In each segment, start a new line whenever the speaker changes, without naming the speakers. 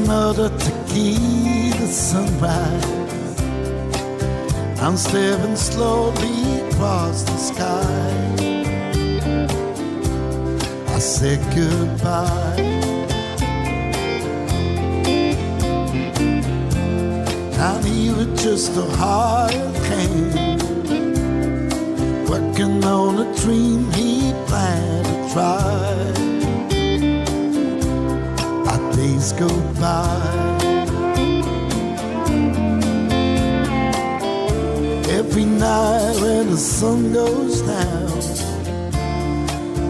another tequila sunrise. I'm staring slowly across the sky. I said goodbye. And he was just a hired hand, working on a dream he planned to try. Our days go by. Every night when the sun goes down,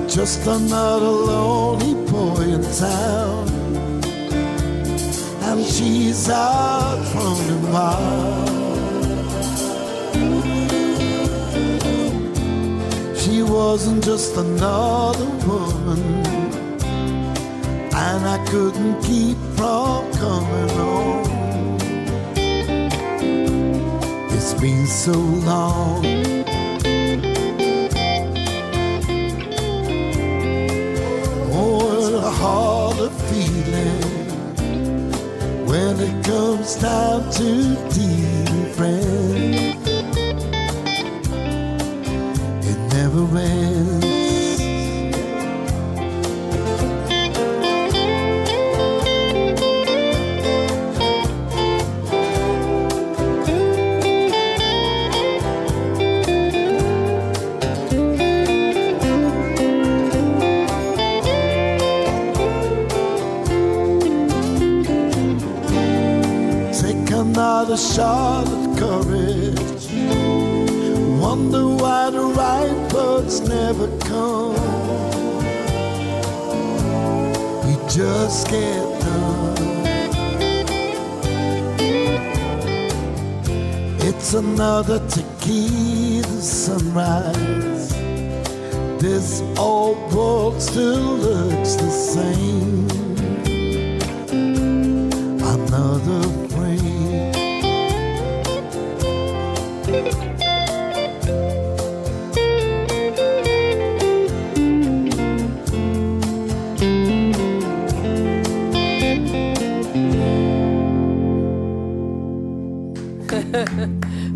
just another lonely boy in town. And she's out running wild. She wasn't just another woman, and I couldn't keep from coming home. It's been so long. Oh, what a harder feeling when it comes down to dear friends. It never ends. Another shot of courage. Wonder why the right words never come. You just get done. It's another tequila sunrise. This old world still looks the same. Another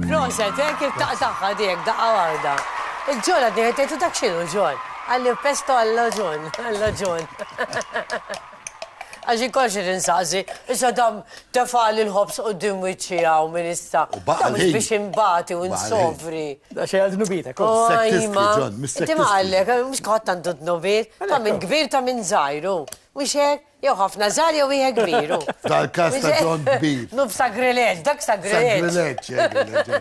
Proset, kif taqtaqa dik, daqqa warda. Il-ġon għaddi għetajtu dak xinu ġon. Għalli pesto għalla ġon, għalla ġon. Għaxi kolxi rinsaqsi, issa dam tefali l-ħobs u dim wiċċi għaw minn issa. Dam biex imbati u nsofri.
Da xej għad nubita,
kol. Inti ma għallek, mux kħattan dud nubit, ta' minn gbir ta' minn zaħru. Mux hek, jew ħafna zaħr jew jħek gbiru.
Dal-kas ta' John Beef.
Nub sagrileġ, dak sagrileġ.
Sagrileġ,